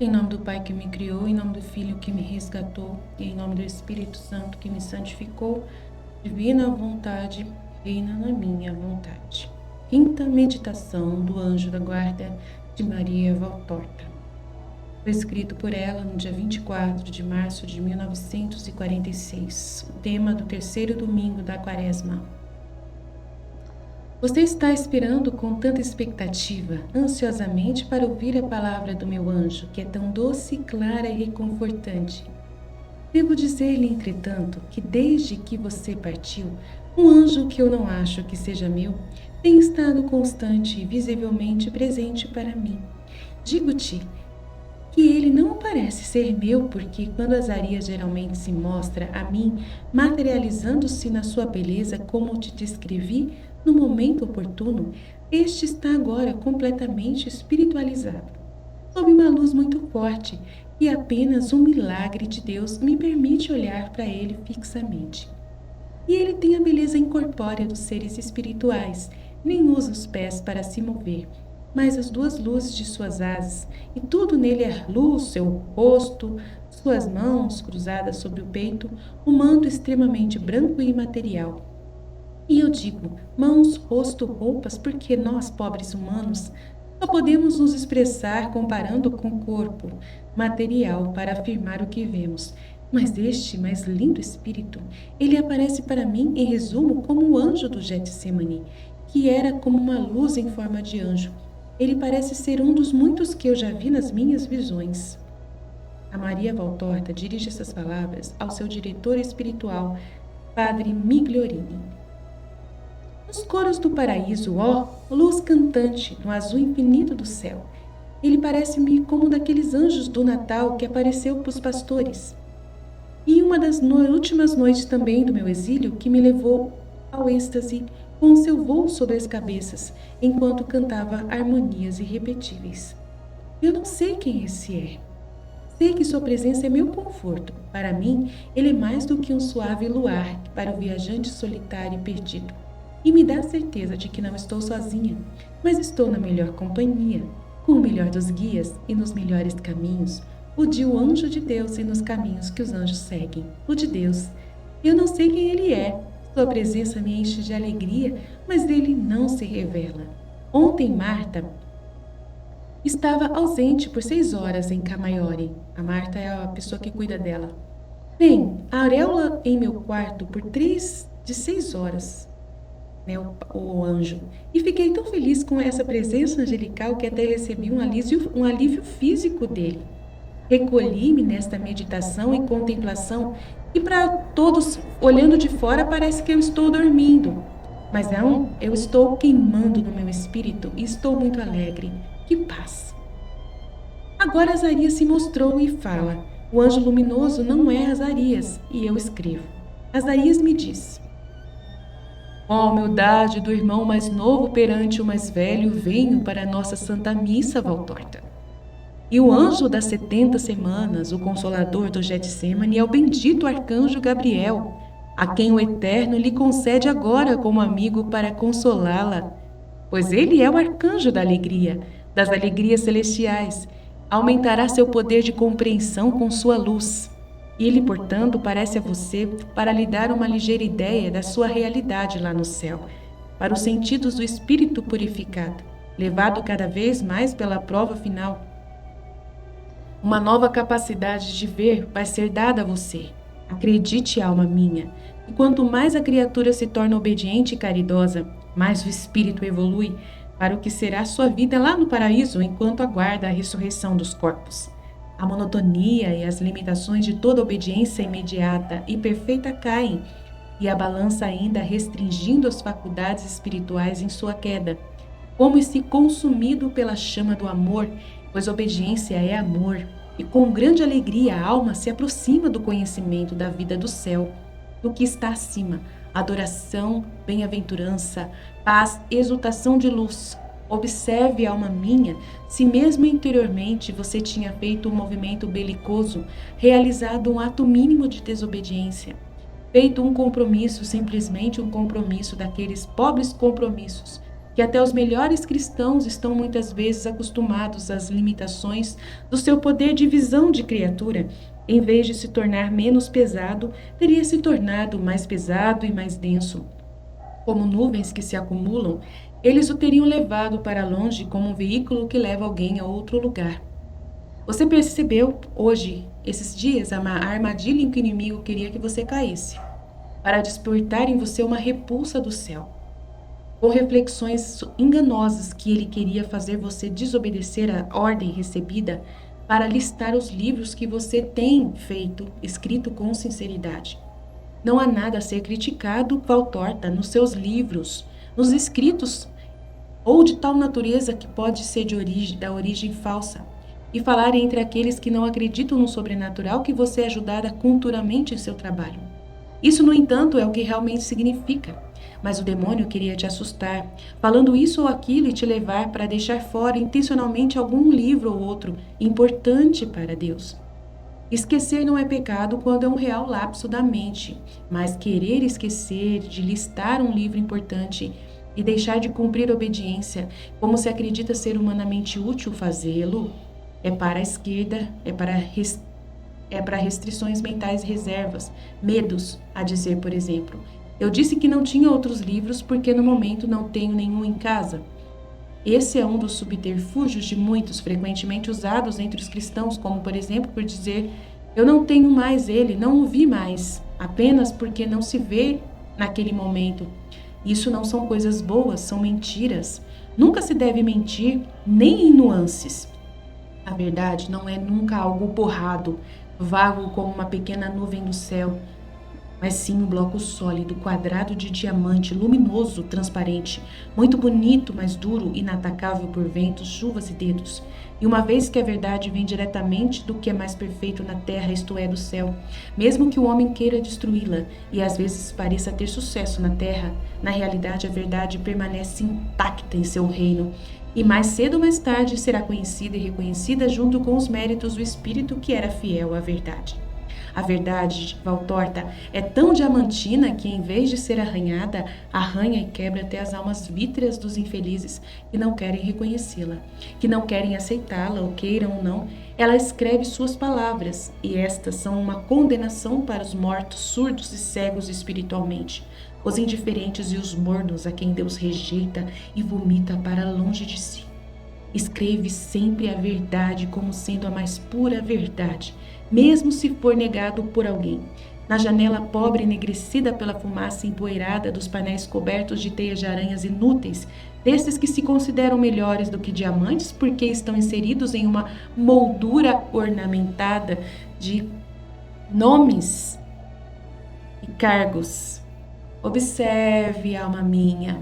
Em nome do Pai que me criou, em nome do Filho que me resgatou, e em nome do Espírito Santo que me santificou, divina vontade, reina na minha vontade. Quinta meditação do Anjo da Guarda de Maria Valtorta. Foi escrito por ela no dia 24 de março de 1946, o tema do terceiro domingo da Quaresma. Você está esperando com tanta expectativa, ansiosamente, para ouvir a palavra do meu anjo, que é tão doce, clara e reconfortante. Devo dizer-lhe, entretanto, que desde que você partiu, um anjo que eu não acho que seja meu, tem estado constante e visivelmente presente para mim. Digo-te que ele não parece ser meu, porque quando Azarias geralmente se mostra a mim, materializando-se na sua beleza, como te descrevi, no momento oportuno, este está agora completamente espiritualizado, sob uma luz muito forte, e apenas um milagre de Deus me permite olhar para ele fixamente. E ele tem a beleza incorpórea dos seres espirituais, nem usa os pés para se mover, mas as duas luzes de suas asas, e tudo nele é luz, seu rosto, suas mãos cruzadas sobre o peito, um manto extremamente branco e imaterial. E eu digo, mãos, rosto, roupas, porque nós, pobres humanos, só podemos nos expressar comparando com o corpo material para afirmar o que vemos. Mas este mais lindo espírito, ele aparece para mim, em resumo, como o anjo do Getsemane, que era como uma luz em forma de anjo. Ele parece ser um dos muitos que eu já vi nas minhas visões. A Maria Valtorta dirige essas palavras ao seu diretor espiritual, Padre Migliorini. Nos coros do paraíso, ó, luz cantante no azul infinito do céu. Ele parece-me como um daqueles anjos do Natal que apareceu para os pastores. E uma das últimas noites também do meu exílio que me levou ao êxtase com o seu voo sobre as cabeças, enquanto cantava harmonias irrepetíveis. Eu não sei quem esse é. Sei que sua presença é meu conforto. Para mim, ele é mais do que um suave luar para o viajante solitário e perdido. E me dá a certeza de que não estou sozinha, mas estou na melhor companhia, com o melhor dos guias e nos melhores caminhos, o de o anjo de Deus e nos caminhos que os anjos seguem, o de Deus. Eu não sei quem ele é, sua presença me enche de alegria, mas ele não se revela. Ontem Marta estava ausente por 6 horas em Camaiore. A Marta é a pessoa que cuida dela. Bem, a auréola em meu quarto por 3 de 6 horas. O anjo. E fiquei tão feliz com essa presença angelical que até recebi um alívio físico dele. Recolhi-me nesta meditação e contemplação e para todos, olhando de fora, parece que eu estou dormindo. Mas não, eu estou queimando no meu espírito e estou muito alegre. Que paz! Agora Azarias se mostrou e fala. O anjo luminoso não é Azarias, e eu escrevo. Azarias me diz: com a humildade do irmão mais novo perante o mais velho, venho para a nossa Santa Missa, Valtorta. E o anjo das 70 semanas, o consolador do Getsemane, é o bendito arcanjo Gabriel, a quem o Eterno lhe concede agora como amigo para consolá-la, pois ele é o arcanjo da alegria, das alegrias celestiais. Aumentará seu poder de compreensão com sua luz. Ele, portanto, parece a você para lhe dar uma ligeira ideia da sua realidade lá no céu, para os sentidos do espírito purificado, levado cada vez mais pela prova final. Uma nova capacidade de ver vai ser dada a você. Acredite, alma minha, que quanto mais a criatura se torna obediente e caridosa, mais o espírito evolui para o que será sua vida lá no paraíso enquanto aguarda a ressurreição dos corpos. A monotonia e as limitações de toda obediência imediata e perfeita caem, e a balança ainda restringindo as faculdades espirituais em sua queda, como se consumido pela chama do amor, pois obediência é amor, e com grande alegria a alma se aproxima do conhecimento da vida do céu, do que está acima, adoração, bem-aventurança, paz, exultação de luz. Observe, alma minha, se mesmo interiormente você tinha feito um movimento belicoso, realizado um ato mínimo de desobediência, feito um compromisso, simplesmente um compromisso daqueles pobres compromissos que até os melhores cristãos estão muitas vezes acostumados às limitações do seu poder de visão de criatura. Em vez de se tornar menos pesado, teria se tornado mais pesado e mais denso. Como nuvens que se acumulam, eles o teriam levado para longe como um veículo que leva alguém a outro lugar. Você percebeu hoje, esses dias, a armadilha em que o inimigo queria que você caísse, para despertar em você uma repulsa do céu, com reflexões enganosas que ele queria fazer você desobedecer à ordem recebida para listar os livros que você tem feito, escrito com sinceridade. Não há nada a ser criticado, Valtorta, nos seus livros, nos escritos, ou de tal natureza que pode ser da origem falsa, e falar entre aqueles que não acreditam no sobrenatural que você é ajudada culturalmente em seu trabalho. Isso, no entanto, é o que realmente significa. Mas o demônio queria te assustar, falando isso ou aquilo e te levar para deixar fora intencionalmente algum livro ou outro importante para Deus. Esquecer não é pecado quando é um real lapso da mente, mas querer esquecer de listar um livro importante e deixar de cumprir obediência, como se acredita ser humanamente útil fazê-lo, é para a esquerda, é para restrições mentais e reservas, medos, a dizer, por exemplo, eu disse que não tinha outros livros porque no momento não tenho nenhum em casa. Esse é um dos subterfúgios de muitos frequentemente usados entre os cristãos, como por exemplo por dizer eu não tenho mais ele, não o vi mais, apenas porque não se vê naquele momento. Isso não são coisas boas, são mentiras. Nunca se deve mentir, nem em nuances. A verdade não é nunca algo borrado, vago como uma pequena nuvem do céu, mas sim um bloco sólido, quadrado de diamante, luminoso, transparente, muito bonito, mas duro, inatacável por ventos, chuvas e dedos. E uma vez que a verdade vem diretamente do que é mais perfeito na terra, isto é, do céu, mesmo que o homem queira destruí-la e às vezes pareça ter sucesso na terra, na realidade a verdade permanece intacta em seu reino. E mais cedo ou mais tarde será conhecida e reconhecida junto com os méritos do Espírito que era fiel à verdade. A verdade, Valtorta, é tão diamantina que, em vez de ser arranhada, arranha e quebra até as almas vítreas dos infelizes que não querem reconhecê-la, que não querem aceitá-la, ou queiram ou não. Ela escreve suas palavras, e estas são uma condenação para os mortos, surdos e cegos espiritualmente, os indiferentes e os mornos a quem Deus rejeita e vomita para longe de si. Escreve sempre a verdade como sendo a mais pura verdade, mesmo se for negado por alguém. Na janela pobre enegrecida pela fumaça empoeirada dos painéis cobertos de teias de aranhas inúteis, desses que se consideram melhores do que diamantes porque estão inseridos em uma moldura ornamentada de nomes e cargos. Observe, alma minha.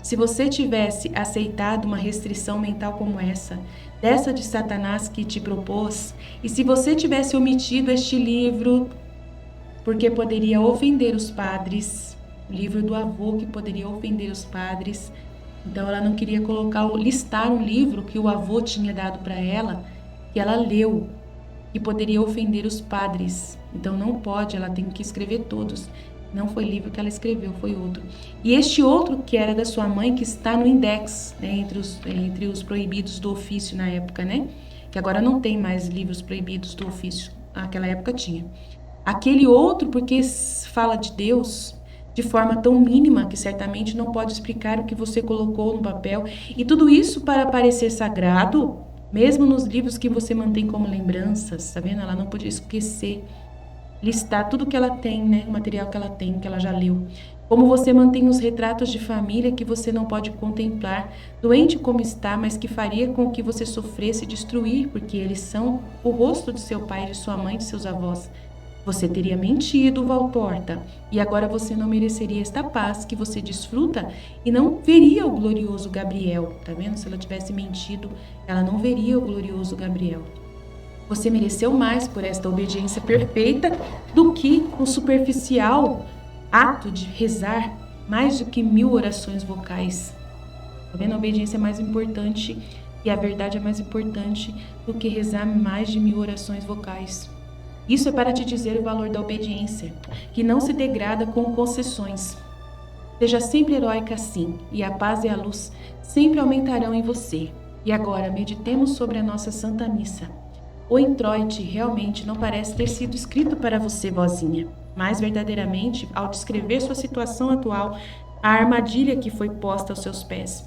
Se você tivesse aceitado uma restrição mental como essa, dessa de Satanás que te propôs, e se você tivesse omitido este livro, porque poderia ofender os padres, o livro do avô que poderia ofender os padres, então ela não queria listar um livro que o avô tinha dado para ela, que ela leu, que poderia ofender os padres. Então não pode, ela tem que escrever todos. Não foi livro que ela escreveu, foi outro. E este outro, que era da sua mãe, que está no index, né, entre os proibidos do ofício na época, né? Que agora não tem mais livros proibidos do ofício. Naquela época tinha. Aquele outro, porque fala de Deus de forma tão mínima que certamente não pode explicar o que você colocou no papel. E tudo isso para parecer sagrado, mesmo nos livros que você mantém como lembranças, tá vendo? Ela não podia esquecer. Listar tudo que ela tem, né? O material que ela tem, que ela já leu. Como você mantém os retratos de família que você não pode contemplar, doente como está, mas que faria com que você sofresse destruir, porque eles são o rosto de seu pai, de sua mãe, de seus avós. Você teria mentido, Valtorta, e agora você não mereceria esta paz que você desfruta e não veria o glorioso Gabriel. Tá vendo? Se ela tivesse mentido, ela não veria o glorioso Gabriel. Você mereceu mais por esta obediência perfeita do que o superficial ato de rezar mais do que 1000 orações vocais. Tá vendo? A obediência é mais importante e a verdade é mais importante do que rezar mais de 1000 orações vocais. Isso é para te dizer o valor da obediência, que não se degrada com concessões. Seja sempre heróica assim, e a paz e a luz sempre aumentarão em você. E agora meditemos sobre a nossa Santa Missa. O introito realmente não parece ter sido escrito para você, vozinha, mas verdadeiramente, ao descrever sua situação atual, a armadilha que foi posta aos seus pés.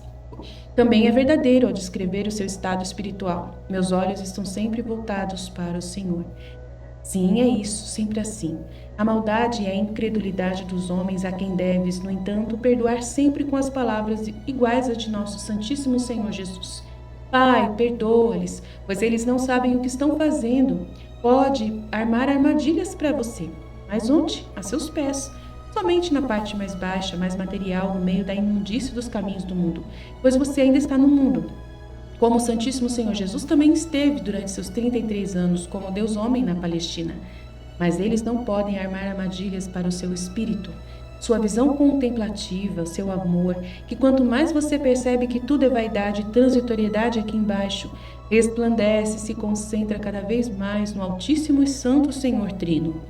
Também é verdadeiro ao descrever o seu estado espiritual. Meus olhos estão sempre voltados para o Senhor. Sim, é isso, sempre assim. A maldade e a incredulidade dos homens a quem deves, no entanto, perdoar sempre com as palavras iguais às de nosso Santíssimo Senhor Jesus. Pai, perdoa-lhes, pois eles não sabem o que estão fazendo. Pode armar armadilhas para você, mas onde? A seus pés. Somente na parte mais baixa, mais material, no meio da imundície dos caminhos do mundo, pois você ainda está no mundo. Como o Santíssimo Senhor Jesus também esteve durante seus 33 anos como Deus homem na Palestina. Mas eles não podem armar armadilhas para o seu espírito. Sua visão contemplativa, seu amor, que quanto mais você percebe que tudo é vaidade e transitoriedade aqui embaixo, resplandece e se concentra cada vez mais no Altíssimo e Santo Senhor Trino.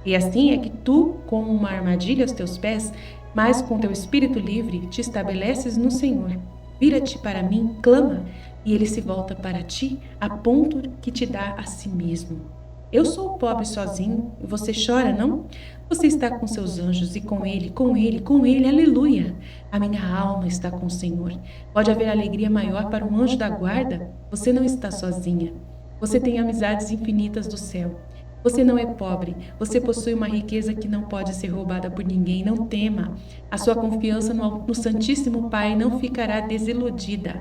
E assim é que tu, como uma armadilha aos teus pés, mas com teu espírito livre, te estabeleces no Senhor. Vira-te para mim, clama, e ele se volta para ti, a ponto que te dá a si mesmo. Eu sou o pobre sozinho, e você chora, não? Você está com seus anjos e com ele, aleluia! A minha alma está com o Senhor. Pode haver alegria maior para um anjo da guarda? Você não está sozinha. Você tem amizades infinitas do céu. Você não é pobre, você possui uma riqueza que não pode ser roubada por ninguém, não tema. A sua confiança no Santíssimo Pai não ficará desiludida.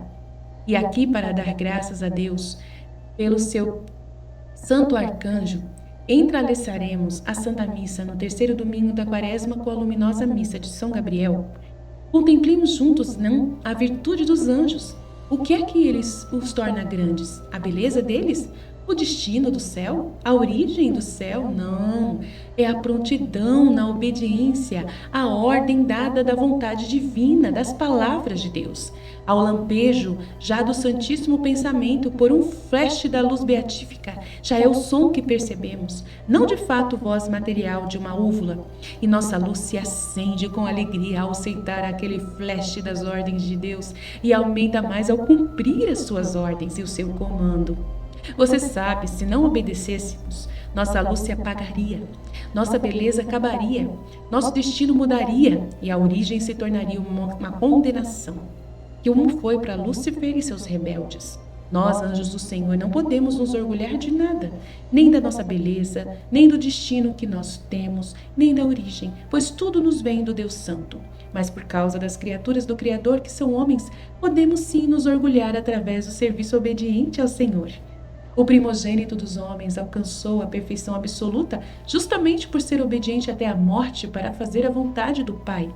E aqui, para dar graças a Deus, pelo seu Santo Arcanjo, entraleçaremos a Santa Missa no terceiro domingo da Quaresma com a luminosa Missa de São Gabriel. Contemplemos juntos, não, a virtude dos anjos. O que é que eles os torna grandes? A beleza deles? O destino do céu? A origem do céu? Não. É a prontidão na obediência à ordem dada da vontade divina, das palavras de Deus. Ao lampejo já do santíssimo pensamento por um flash da luz beatífica, já é o som que percebemos, não de fato voz material de uma úvula. E nossa luz se acende com alegria ao aceitar aquele flash das ordens de Deus e aumenta mais ao cumprir as suas ordens e o seu comando. Você sabe, se não obedecêssemos, nossa luz se apagaria, nossa beleza acabaria, nosso destino mudaria e a origem se tornaria uma condenação, que um foi para Lúcifer e seus rebeldes. Nós, anjos do Senhor, não podemos nos orgulhar de nada, nem da nossa beleza, nem do destino que nós temos, nem da origem, pois tudo nos vem do Deus Santo. Mas por causa das criaturas do Criador, que são homens, podemos sim nos orgulhar através do serviço obediente ao Senhor. O primogênito dos homens alcançou a perfeição absoluta justamente por ser obediente até a morte para fazer a vontade do Pai.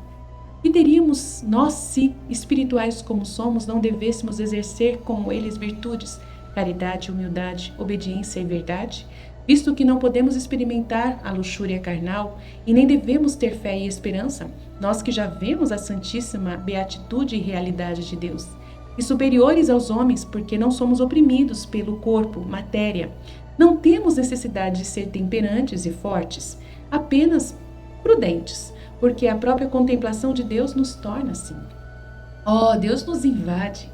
E teríamos, nós, se espirituais como somos, não devêssemos exercer como eles virtudes, caridade, humildade, obediência e verdade? Visto que não podemos experimentar a luxúria carnal e nem devemos ter fé e esperança, nós que já vemos a santíssima beatitude e realidade de Deus. E superiores aos homens, porque não somos oprimidos pelo corpo, matéria. Não temos necessidade de ser temperantes e fortes, apenas prudentes, porque a própria contemplação de Deus nos torna assim. Oh, Deus nos invade.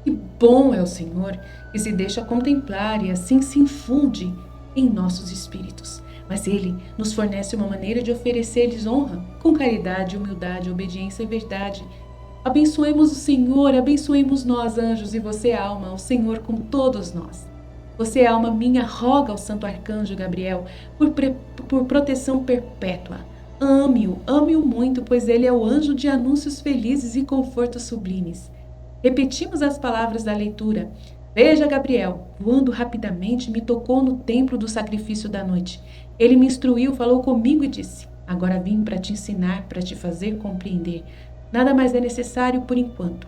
Que bom é o Senhor, que se deixa contemplar e assim se infunde em nossos espíritos. Mas Ele nos fornece uma maneira de oferecer-lhes honra, com caridade, humildade, obediência e verdade. Abençoemos o Senhor, abençoemos nós, anjos, e você, alma, o Senhor com todos nós. Você, alma minha, roga ao Santo Arcanjo Gabriel por proteção perpétua. Ame-o muito, pois ele é o anjo de anúncios felizes e confortos sublimes. Repetimos as palavras da leitura. Veja, Gabriel, voando rapidamente, me tocou no templo do sacrifício da noite. Ele me instruiu, falou comigo e disse: agora vim para te ensinar, para te fazer compreender. Nada mais é necessário por enquanto.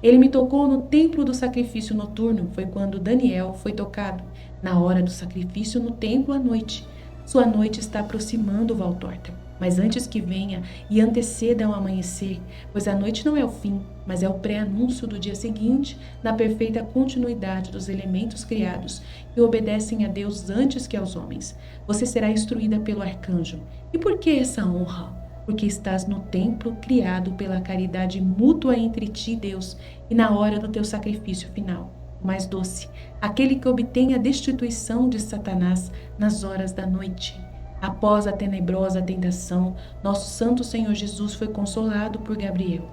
Ele me tocou no templo do sacrifício noturno, foi quando Daniel foi tocado, na hora do sacrifício no templo à noite. Sua noite está aproximando, Valtorta, mas antes que venha e anteceda ao amanhecer, pois a noite não é o fim, mas é o pré-anúncio do dia seguinte, na perfeita continuidade dos elementos criados, que obedecem a Deus antes que aos homens. Você será instruída pelo arcanjo. E por que essa honra? porque estás no templo criado pela caridade mútua entre ti e Deus, e na hora do teu sacrifício final, o mais doce, aquele que obtém a destituição de Satanás nas horas da noite. Após a tenebrosa tentação, nosso Santo Senhor Jesus foi consolado por Gabriel,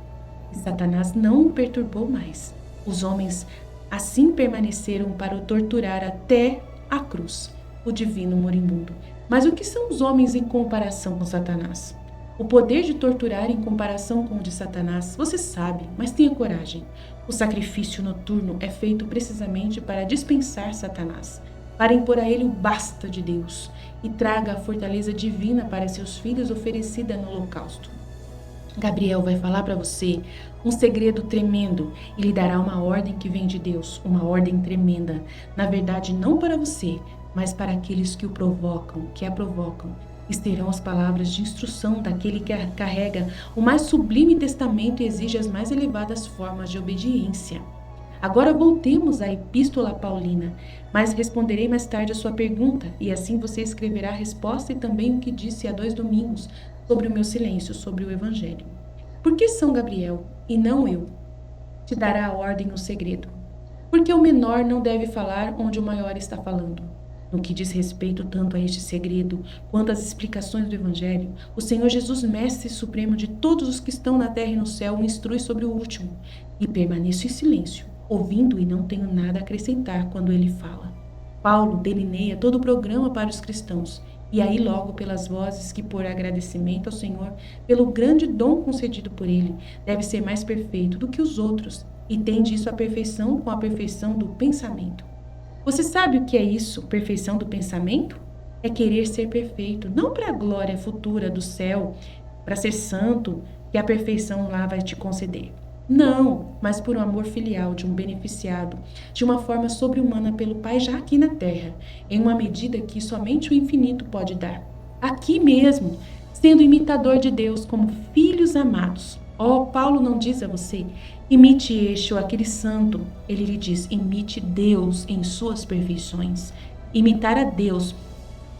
e Satanás não o perturbou mais. Os homens assim permaneceram para o torturar até a cruz, o divino moribundo. Mas o que são os homens em comparação com Satanás? O poder de torturar em comparação com o de Satanás, você sabe, mas tenha coragem. O sacrifício noturno é feito precisamente para dispensar Satanás, para impor a ele o basta de Deus e traga a fortaleza divina para seus filhos oferecida no holocausto. Gabriel vai falar para você um segredo tremendo e lhe dará uma ordem que vem de Deus, uma ordem tremenda. Na verdade, não para você, mas para aqueles que o provocam, que a provocam. Terão as palavras de instrução daquele que carrega o mais sublime testamento e exige as mais elevadas formas de obediência. Agora voltemos à Epístola Paulina, mas responderei mais tarde a sua pergunta, e assim você escreverá a resposta e também o que disse há 2 domingos sobre o meu silêncio sobre o Evangelho. Por que São Gabriel, e não eu, te dará a ordem o segredo? Porque o menor não deve falar onde o maior está falando. No que diz respeito tanto a este segredo quanto às explicações do Evangelho, o Senhor Jesus, Mestre Supremo de todos os que estão na terra e no céu, me instrui sobre o último, e permaneço em silêncio, ouvindo e não tenho nada a acrescentar quando ele fala. Paulo delineia todo o programa para os cristãos, e aí logo pelas vozes que, por agradecimento ao Senhor, pelo grande dom concedido por ele, deve ser mais perfeito do que os outros, e tem disso a perfeição com a perfeição do pensamento. Você sabe o que é isso, perfeição do pensamento? É querer ser perfeito, não para a glória futura do céu, para ser santo, que a perfeição lá vai te conceder. Não, mas por um amor filial de um beneficiado, de uma forma sobre-humana pelo Pai já aqui na terra, em uma medida que somente o infinito pode dar. Aqui mesmo, sendo imitador de Deus como filhos amados. Paulo não diz a você, imite este ou aquele santo. Ele lhe diz, imite Deus em suas perfeições. Imitar a Deus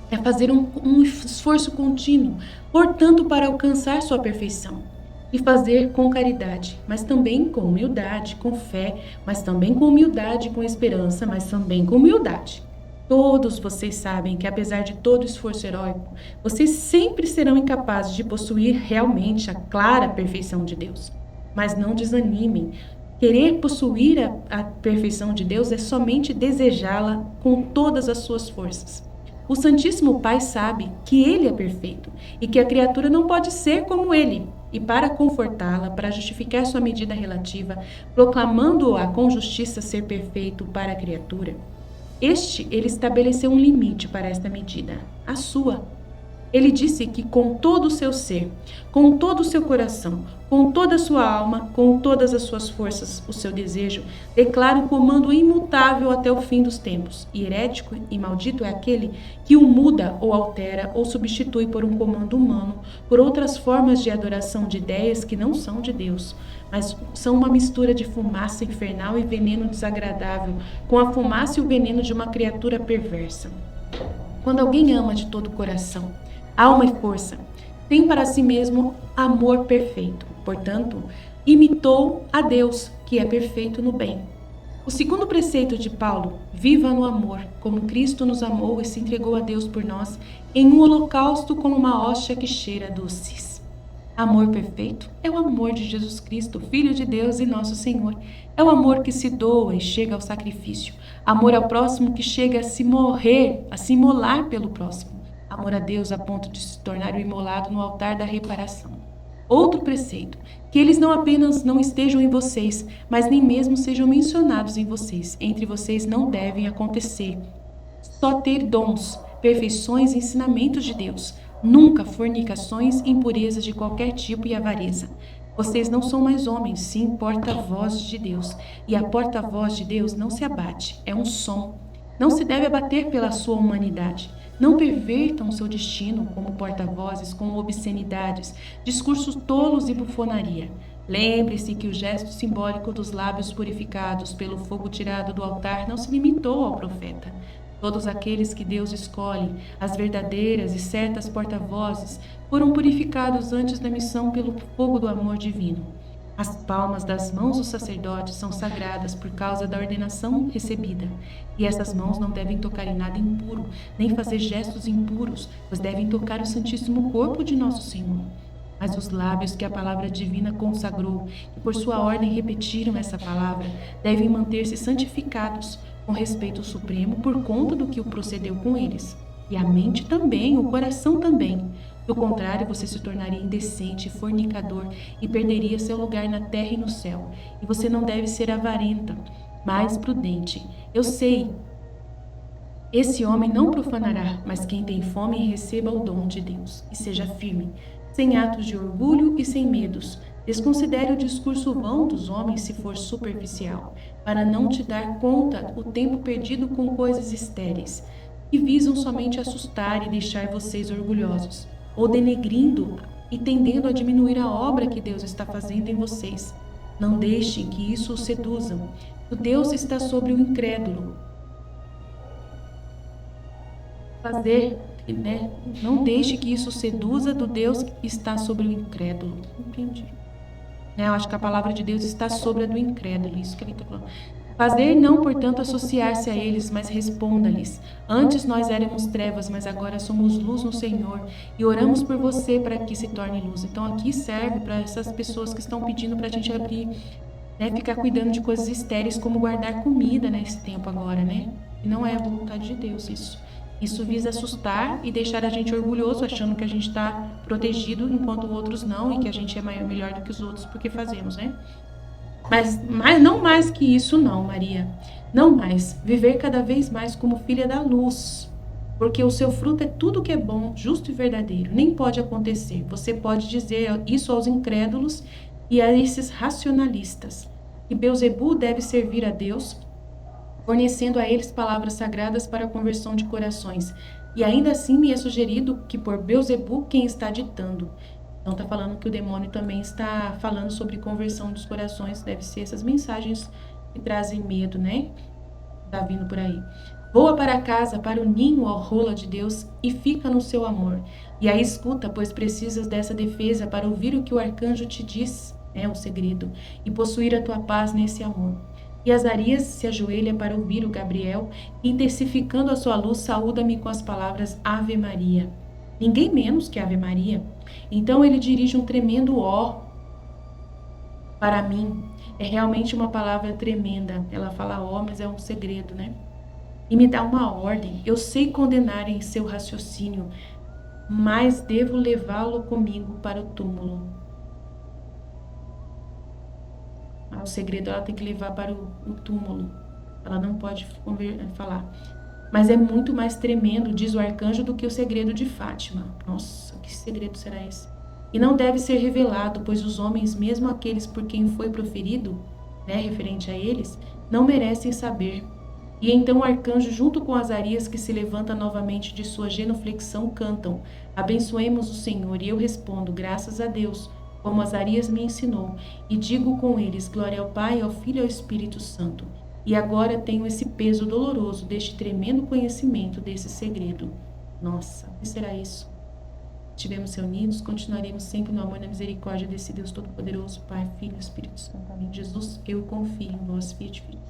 é fazer um esforço contínuo, portanto, para alcançar sua perfeição. E fazer com caridade, mas também com humildade, com fé, mas também com humildade, com esperança, mas também com humildade. Todos vocês sabem que, apesar de todo o esforço heróico, vocês sempre serão incapazes de possuir realmente a clara perfeição de Deus. Mas não desanimem. Querer possuir a perfeição de Deus é somente desejá-la com todas as suas forças. O Santíssimo Pai sabe que Ele é perfeito e que a criatura não pode ser como Ele. E para confortá-la, para justificar sua medida relativa, proclamando-a com justiça ser perfeito para a criatura, ele estabeleceu um limite para esta medida, a sua. Ele disse que com todo o seu ser, com todo o seu coração, com toda a sua alma, com todas as suas forças, o seu desejo, declara um comando imutável até o fim dos tempos. E herético e maldito é aquele que o muda ou altera ou substitui por um comando humano, por outras formas de adoração de ideias que não são de Deus, mas são uma mistura de fumaça infernal e veneno desagradável, com a fumaça e o veneno de uma criatura perversa. Quando alguém ama de todo o coração, alma e força, tem para si mesmo amor perfeito. Portanto, imitou a Deus, que é perfeito no bem. O segundo preceito de Paulo, viva no amor, como Cristo nos amou e se entregou a Deus por nós, em um holocausto como uma hóstia que cheira doces. Amor perfeito é o amor de Jesus Cristo, Filho de Deus e nosso Senhor. É o amor que se doa e chega ao sacrifício. Amor ao próximo que chega a se morrer, a se imolar pelo próximo. Amor a Deus a ponto de se tornar o imolado no altar da reparação. Outro preceito, que eles não apenas não estejam em vocês, mas nem mesmo sejam mencionados em vocês. Entre vocês não devem acontecer. Só ter dons, perfeições e ensinamentos de Deus. Nunca fornicações, impurezas de qualquer tipo e avareza. Vocês não são mais homens, sim porta-vozes de Deus. E a porta-voz de Deus não se abate, é um som. Não se deve abater pela sua humanidade. Não pervertam o seu destino como porta-vozes com obscenidades, discursos tolos e bufonaria. Lembre-se que o gesto simbólico dos lábios purificados pelo fogo tirado do altar não se limitou ao profeta. Todos aqueles que Deus escolhe, as verdadeiras e certas porta-vozes, foram purificados antes da missão pelo fogo do amor divino. As palmas das mãos dos sacerdotes são sagradas por causa da ordenação recebida, e essas mãos não devem tocar em nada impuro, nem fazer gestos impuros, pois devem tocar o Santíssimo Corpo de Nosso Senhor. Mas os lábios que a palavra divina consagrou, que por sua ordem repetiram essa palavra, devem manter-se santificados, com respeito supremo por conta do que o procedeu com eles. E a mente também, o coração também. Do contrário, você se tornaria indecente, fornicador e perderia seu lugar na terra e no céu. E você não deve ser avarenta, mas prudente. Eu sei, esse homem não profanará, mas quem tem fome receba o dom de Deus e seja firme, sem atos de orgulho e sem medos. Desconsidere o discurso vão dos homens se for superficial, para não te dar conta o tempo perdido com coisas estéreis, que visam somente assustar e deixar vocês orgulhosos, ou denegrindo e tendendo a diminuir a obra que Deus está fazendo em vocês. Não deixem que isso os seduzam. O Deus está sobre o incrédulo. Não deixe que isso seduza do Deus que está sobre o incrédulo. Entendi. Eu acho que a palavra de Deus está sobre a do incrédulo, isso que ele está falando. Fazer não, portanto, associar-se a eles, mas responda-lhes. Antes nós éramos trevas, mas agora somos luz no Senhor e oramos por você para que se torne luz. Então aqui serve para essas pessoas que estão pedindo para a gente abrir, ficar cuidando de coisas estéreis, como guardar comida nesse tempo agora, né? E não é a vontade de Deus isso. Isso visa assustar e deixar a gente orgulhoso, achando que a gente está protegido, enquanto outros não, e que a gente é melhor do que os outros porque fazemos, né? Mas não mais que isso não, Maria. Não mais. Viver cada vez mais como filha da luz. Porque o seu fruto é tudo que é bom, justo e verdadeiro. Nem pode acontecer. Você pode dizer isso aos incrédulos e a esses racionalistas. E Beelzebu deve servir a Deus, fornecendo a eles palavras sagradas para a conversão de corações. E ainda assim me é sugerido que por Beelzebu quem está ditando. Então está falando que o demônio também está falando sobre conversão dos corações. Deve ser essas mensagens que trazem medo, né? Está vindo por aí. Voa para casa, para o ninho, ó rola de Deus, e fica no seu amor. E aí escuta, pois precisas dessa defesa para ouvir o que o arcanjo te diz, o segredo, e possuir a tua paz nesse amor. E Azarias se ajoelha para ouvir o Gabriel, e intensificando a sua luz, saúda-me com as palavras Ave Maria. Ninguém menos que Ave Maria. Então ele dirige um tremendo ó para mim. É realmente uma palavra tremenda. Ela fala ó, mas é um segredo, né? E me dá uma ordem. Eu sei condenar em seu raciocínio, mas devo levá-lo comigo para o túmulo. O segredo ela tem que levar para o túmulo. Ela não pode falar. Mas é muito mais tremendo, diz o arcanjo, do que o segredo de Fátima. Nossa, que segredo será esse? E não deve ser revelado, pois os homens, mesmo aqueles por quem foi proferido, referente a eles, não merecem saber. E então o arcanjo, junto com Azarias, que se levanta novamente de sua genuflexão, cantam: abençoemos o Senhor. E eu respondo: graças a Deus, como Azarias me ensinou, e digo com eles: glória ao Pai, ao Filho e ao Espírito Santo. E agora tenho esse peso doloroso deste tremendo conhecimento desse segredo. Nossa, o que será isso? Estivemos reunidos, continuaremos sempre no amor e na misericórdia desse Deus Todo-Poderoso, Pai, Filho e Espírito Santo. Amém. Jesus, eu confio em vós, Fiat, Filho.